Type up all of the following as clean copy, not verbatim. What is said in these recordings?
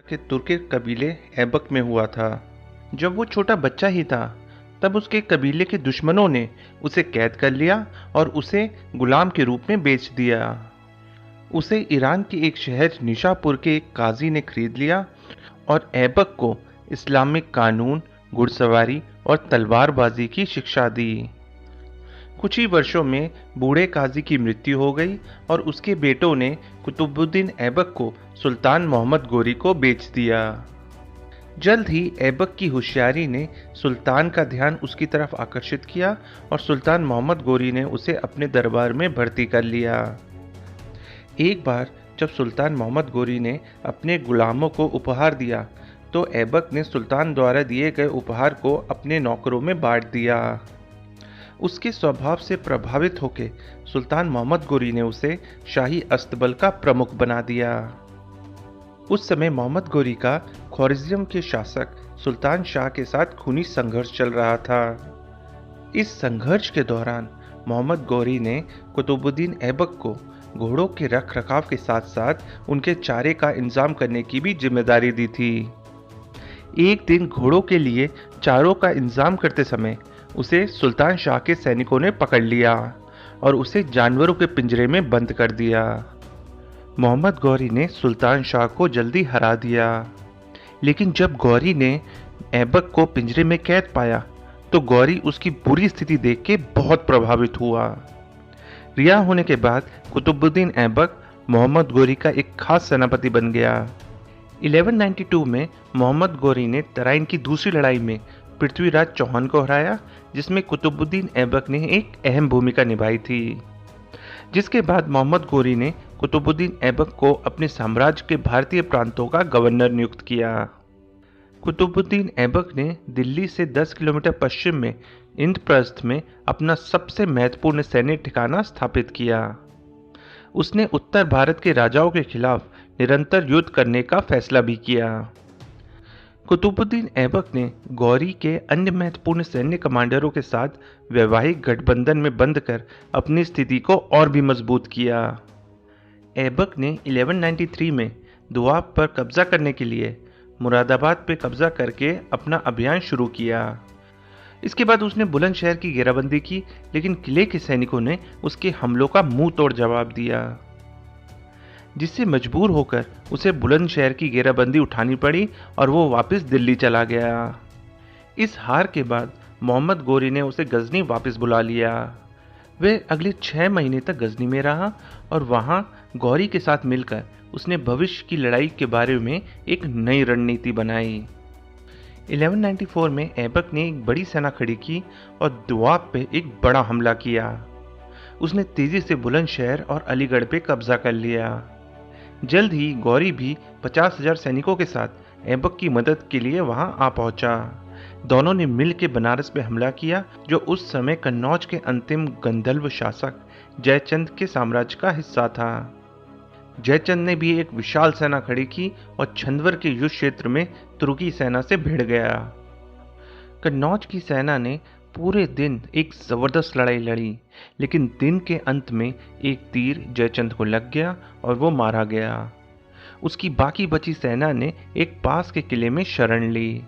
के तुर्की कबीले ऐबक में हुआ था। जब वो छोटा बच्चा ही था, तब उसके कबीले के दुश्मनों ने उसे कैद कर लिया और उसे गुलाम के रूप में बेच दिया। उसे ईरान के एक शहर निशापुर के एक काजी ने खरीद लिया और ऐबक को इस्लामिक कानून, घुड़सवारी और तलवारबाजी की शिक्षा दी। कुछ ही वर्षों में बूढ़े काजी की मृत्यु हो गई और उसके बेटों ने कुतुबुद्दीन ऐबक को सुल्तान मोहम्मद गोरी को बेच दिया। जल्द ही ऐबक की होशियारी ने सुल्तान का ध्यान उसकी तरफ आकर्षित किया और सुल्तान मोहम्मद गोरी ने उसे अपने दरबार में भर्ती कर लिया। एक बार जब सुल्तान मोहम्मद गोरी ने अपने गुलामों को उपहार दिया, तो ऐबक ने सुल्तान द्वारा दिए गए उपहार को अपने नौकरों में बांट दिया। उसके स्वभाव से प्रभावित होकर सुल्तान मोहम्मद गोरी ने उसे शाही अस्तबल का प्रमुख बना दिया। उस समय मोहम्मद गोरी का ख्वारिज़्म के शासक सुल्तान शाह के साथ खूनी संघर्ष चल रहा था। इस संघर्ष के दौरान मोहम्मद गोरी ने कुतुबुद्दीन ऐबक को घोड़ों के रख रखाव के साथ साथ उनके चारे का इंतजाम करने की भी जिम्मेदारी दी थी। एक दिन घोड़ों के लिए चारों का इंतजाम करते समय उसे सुल्तान शाह के सैनिकों ने पकड़ लिया और उसे जानवरों के पिंजरे में बंद कर दिया। मोहम्मद गौरी ने सुल्तान शाह को जल्दी हरा दिया, लेकिन जब गौरी ने ऐबक को पिंजरे में कैद पाया तो गौरी उसकी बुरी स्थिति देख के बहुत प्रभावित हुआ। रिहा होने के बाद कुतुबुद्दीन ऐबक मोहम्मद गौरी का एक खास सेनापति बन गया। 1192 में मोहम्मद गौरी ने तराइन की दूसरी लड़ाई में पृथ्वीराज चौहान को हराया, जिसमें कुतुबुद्दीन ऐबक ने एक अहम भूमिका निभाई थी। जिसके बाद मोहम्मद गौरी ने कुतुबुद्दीन ऐबक को अपने साम्राज्य के भारतीय प्रांतों का गवर्नर नियुक्त किया। कुतुबुद्दीन ऐबक ने दिल्ली से 10 किलोमीटर पश्चिम में इंद्रप्रस्थ में अपना सबसे महत्वपूर्ण सैन्य ठिकाना स्थापित किया। उसने उत्तर भारत के राजाओं के खिलाफ निरंतर युद्ध करने का फैसला भी किया। कुतुबुद्दीन ऐबक ने गौरी के अन्य महत्वपूर्ण सैन्य कमांडरों के साथ वैवाहिक गठबंधन में बंधकर अपनी स्थिति को और भी मजबूत किया। ऐबक ने 1193 में दोआब पर कब्जा करने के लिए मुरादाबाद पर कब्जा करके अपना अभियान शुरू किया। इसके बाद उसने बुलंदशहर की घेराबंदी की, लेकिन किले के सैनिकों ने उसके हमलों का मुंह तोड़ जवाब दिया, जिससे मजबूर होकर उसे बुलंदशहर की घेराबंदी उठानी पड़ी और वो वापस दिल्ली चला गया। इस हार के बाद मोहम्मद गौरी ने उसे गजनी वापस बुला लिया। वह अगले 6 महीने तक गजनी में रहा और वहां गौरी के साथ मिलकर उसने भविष्य की लड़ाई के बारे में एक नई रणनीति बनाई। 1194 में ऐबक ने एक बड़ी सेना खड़ी की और दोआब पे एक बड़ा हमला किया। उसने तेजी से बुलंदशहर और अलीगढ़ पे कब्जा कर लिया। जल्द ही गौरी भी 50,000 सैनिकों के साथ ऐबक की मदद के लिए वहां आ पहुंचा। दोनों ने मिल के बनारस पे हमला किया, जो उस समय कन्नौज के अंतिम गंधर्व शासक जयचंद के साम्राज्य का हिस्सा था। जयचंद ने भी एक विशाल सेना खड़ी की और छंदवर के युद्ध क्षेत्र में तुर्की सेना से भिड़ गया। कन्नौज की सेना ने पूरे दिन एक जबरदस्त लड़ाई लड़ी, लेकिन दिन के अंत में एक तीर जयचंद को लग गया और वो मारा गया। उसकी बाकी बची सेना ने एक पास के किले में शरण ली।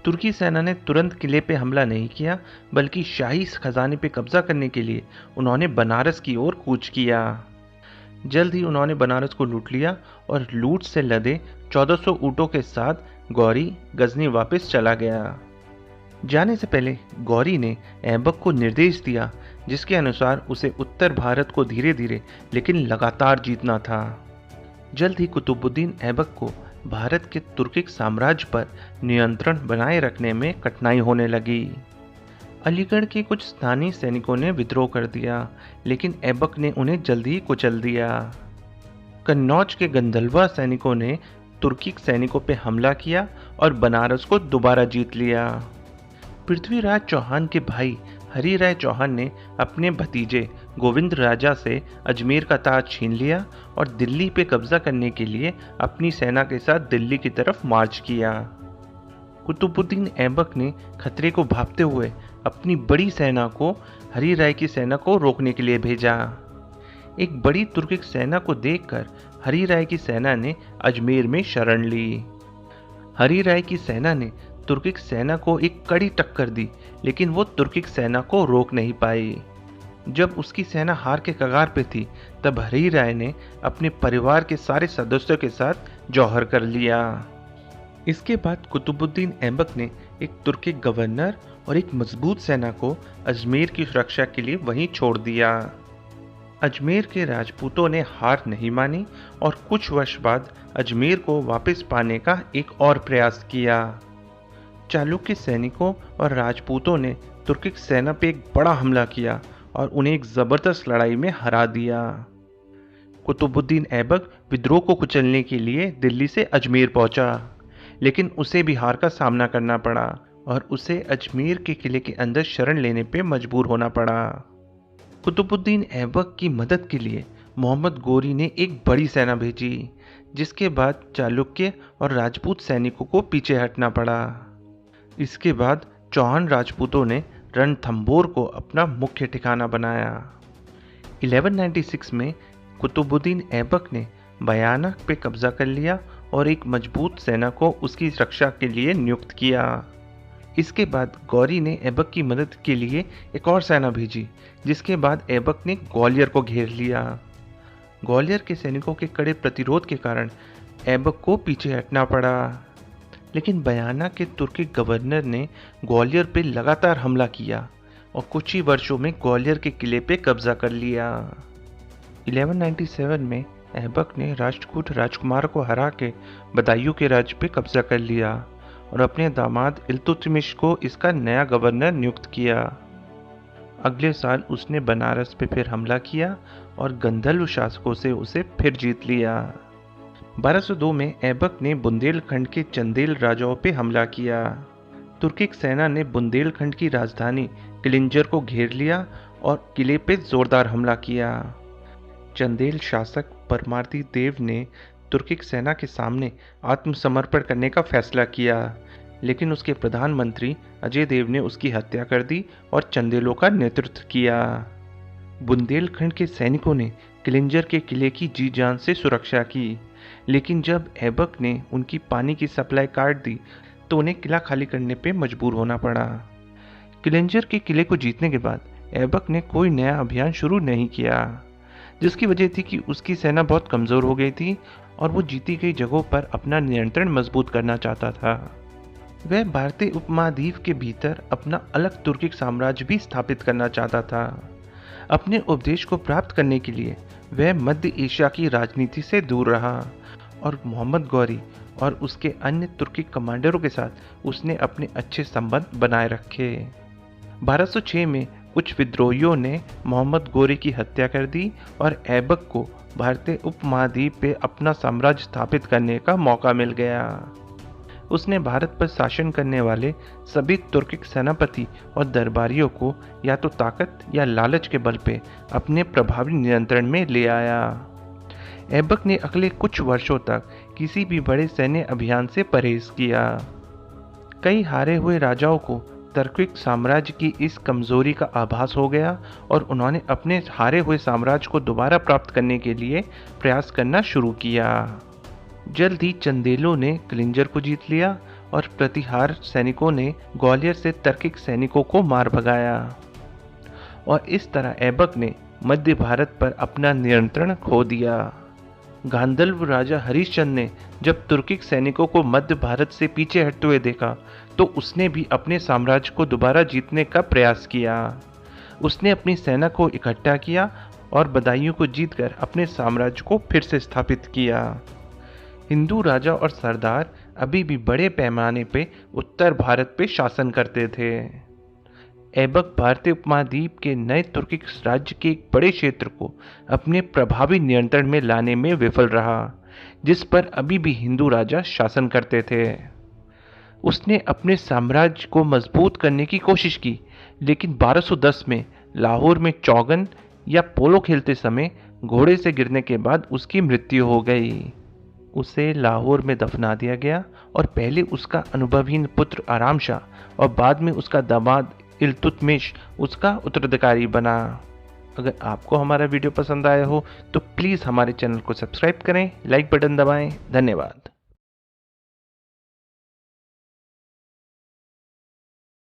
तुर्की सेना ने तुरंत किले पे हमला नहीं किया, बल्कि शाही खजाने पे कब्जा करने के लिए उन्होंने बनारस की ओर कूच किया। जल्द ही उन्होंने बनारस को लूट लिया और लूट से लदे 1400 ऊँटों के साथ गौरी गजनी वापस चला गया। जाने से पहले गौरी ने ऐबक को निर्देश दिया, जिसके अनुसार उसे उत्तर भारत को धीरे धीरे लेकिन लगातार जीतना था। जल्द ही कुतुबुद्दीन ऐबक को भारत के तुर्किक साम्राज्य पर नियंत्रण बनाए रखने में कठिनाई होने लगी। अलीगढ़ के कुछ स्थानीय सैनिकों ने विद्रोह कर दिया, लेकिन ऐबक ने उन्हें जल्दी ही कुचल दिया। कन्नौज के गंधर्वा सैनिकों ने तुर्की सैनिकों पर हमला किया और बनारस को दोबारा जीत लिया। पृथ्वीराज चौहान के भाई हरि राय चौहान ने अपने भतीजे गोविंद राजा से अजमेर का ताज छीन लिया और दिल्ली पे कब्जा करने के लिए अपनी सेना के साथ दिल्ली की तरफ मार्च किया। कुतुबुद्दीन ऐबक ने खतरे को भांपते हुए अपनी बड़ी सेना को हरि राय की सेना को रोकने के लिए भेजा। एक बड़ी तुर्किक सेना को देखकर हरी राय की सेना ने अजमेर में शरण ली। हरी राय की सेना ने तुर्किक सेना को एक कड़ी टक्कर दी, लेकिन वो तुर्किक सेना को रोक नहीं पाई। जब उसकी सेना हार के कगार पे थी, तब हरी राय ने अपने परिवार के सारे सदस्यों के साथ जौहर कर लिया। इसके बाद कुतुबुद्दीन ऐबक ने एक तुर्किक गवर्नर और एक मजबूत सेना को अजमेर की सुरक्षा के लिए वहीं छोड़ दिया। अजमेर के राजपूतों ने हार नहीं मानी और कुछ वर्ष बाद अजमेर को वापस पाने का एक और प्रयास किया। चालुक्य सैनिकों और राजपूतों ने तुर्किक सेना पे एक बड़ा हमला किया और उन्हें एक जबरदस्त लड़ाई में हरा दिया। कुतुबुद्दीन ऐबक विद्रोह को कुचलने के लिए दिल्ली से अजमेर पहुंचा, लेकिन उसे भी हार का सामना करना पड़ा और उसे अजमेर के किले के अंदर शरण लेने पे मजबूर होना पड़ा। कुतुबुद्दीन ऐबक की मदद के लिए मोहम्मद गोरी ने एक बड़ी सेना भेजी, जिसके बाद चालुक्य और राजपूत सैनिकों को पीछे हटना पड़ा। इसके बाद चौहान राजपूतों ने रणथंभौर को अपना मुख्य ठिकाना बनाया। 1196 में कुतुबुद्दीन ऐबक ने बयानक पे कब्जा कर लिया और एक मजबूत सेना को उसकी रक्षा के लिए नियुक्त किया। इसके बाद गौरी ने ऐबक की मदद के लिए एक और सेना भेजी, जिसके बाद ऐबक ने ग्वालियर को घेर लिया। ग्वालियर के सैनिकों के कड़े प्रतिरोध के कारण ऐबक को पीछे हटना पड़ा, लेकिन बयाना के तुर्की गवर्नर ने ग्वालियर पे लगातार हमला किया और कुछ ही वर्षों में ग्वालियर के किले पे कब्जा कर लिया। 1197 में ऐबक ने राष्ट्रकूट राजकुमार को हरा के बदायूं के राज्य पे कब्जा कर लिया और अपने दामाद इल्तुतमिश को इसका नया गवर्नर नियुक्त किया। अगले साल उसने बनारस पे फिर हमला किया और गंधर्व शासकों से उसे फिर जीत लिया। 1202 में ऐबक ने बुंदेलखंड के चंदेल राजाओं पे हमला किया। तुर्किक सेना ने बुंदेलखंड की राजधानी किलिंजर को घेर लिया और किले पे जोरदार हमला किया। चंदेल शासक परमार्दी देव ने तुर्किक सेना के सामने आत्मसमर्पण करने का फैसला किया, लेकिन उसके प्रधानमंत्री अजय देव ने उसकी हत्या कर दी और चंदेलों का नेतृत्व किया। बुंदेलखंड के सैनिकों ने किलिंजर के किले की जी जान से सुरक्षा की, लेकिन जब ऐबक ने उनकी पानी की सप्लाई काट दी तो उन्हें किला खाली करने पे मजबूर होना पड़ा। किलिंजर के किले को जीतने के बाद ऐबक ने कोई नया अभियान शुरू नहीं किया, जिसकी वजह थी कि उसकी सेना बहुत कमज़ोर हो गई थी और वो जीती गई जगहों पर अपना नियंत्रण मजबूत करना चाहता था। वह भारतीय उपमहाद्वीप के भीतर अपना अलग तुर्किक साम्राज्य भी स्थापित करना चाहता था। अपने उपदेश को प्राप्त करने के लिए वह मध्य एशिया की राजनीति से दूर रहा और मोहम्मद गौरी और उसके अन्य तुर्की कमांडरों के साथ उसने अपने अच्छे संबंध बनाए रखे। 1206 में कुछ विद्रोहियों ने मोहम्मद गौरी की हत्या कर दी और ऐबक को भारतीय उपमहाद्वीप पे अपना साम्राज्य स्थापित करने का मौका मिल गया। उसने भारत पर शासन करने वाले सभी तुर्किक सेनापति और दरबारियों को या तो ताकत या लालच के बल पे अपने प्रभावी नियंत्रण में ले आया। ऐबक ने अगले कुछ वर्षों तक किसी भी बड़े सैन्य अभियान से परहेज किया। कई हारे हुए राजाओं को तुर्किक साम्राज्य की इस कमजोरी का आभास हो गया और उन्होंने अपने हारे हुए साम्राज्य को दोबारा प्राप्त करने के लिए प्रयास करना शुरू किया। जल्द ही चंदेलों ने किलिंजर को जीत लिया और प्रतिहार सैनिकों ने ग्वालियर से तुर्किक सैनिकों को मार भगाया और इस तरह ऐबक ने मध्य भारत पर अपना नियंत्रण खो दिया। गांधर्व राजा हरिश्चंद्र ने जब तुर्किक सैनिकों को मध्य भारत से पीछे हटते हुए देखा तो उसने भी अपने साम्राज्य को दोबारा जीतने का प्रयास किया। उसने अपनी सेना को इकट्ठा किया और बदायूं को जीतकर अपने साम्राज्य को फिर से स्थापित किया। हिंदू राजा और सरदार अभी भी बड़े पैमाने पे उत्तर भारत पे शासन करते थे। ऐबक भारतीय उपमहाद्वीप के नए तुर्किक राज्य के एक बड़े क्षेत्र को अपने प्रभावी नियंत्रण में लाने में विफल रहा, जिस पर अभी भी हिंदू राजा शासन करते थे। उसने अपने साम्राज्य को मजबूत करने की कोशिश की, लेकिन 1210 में लाहौर में चौगन या पोलो खेलते समय घोड़े से गिरने के बाद उसकी मृत्यु हो गई। उसे लाहौर में दफना दिया गया और पहले उसका अनुभवहीन पुत्र आराम शाह और बाद में उसका दामाद इल्तुतमिश उसका उत्तराधिकारी बना। अगर आपको हमारा वीडियो पसंद आया हो तो प्लीज़ हमारे चैनल को सब्सक्राइब करें, लाइक बटन दबाएं। धन्यवाद।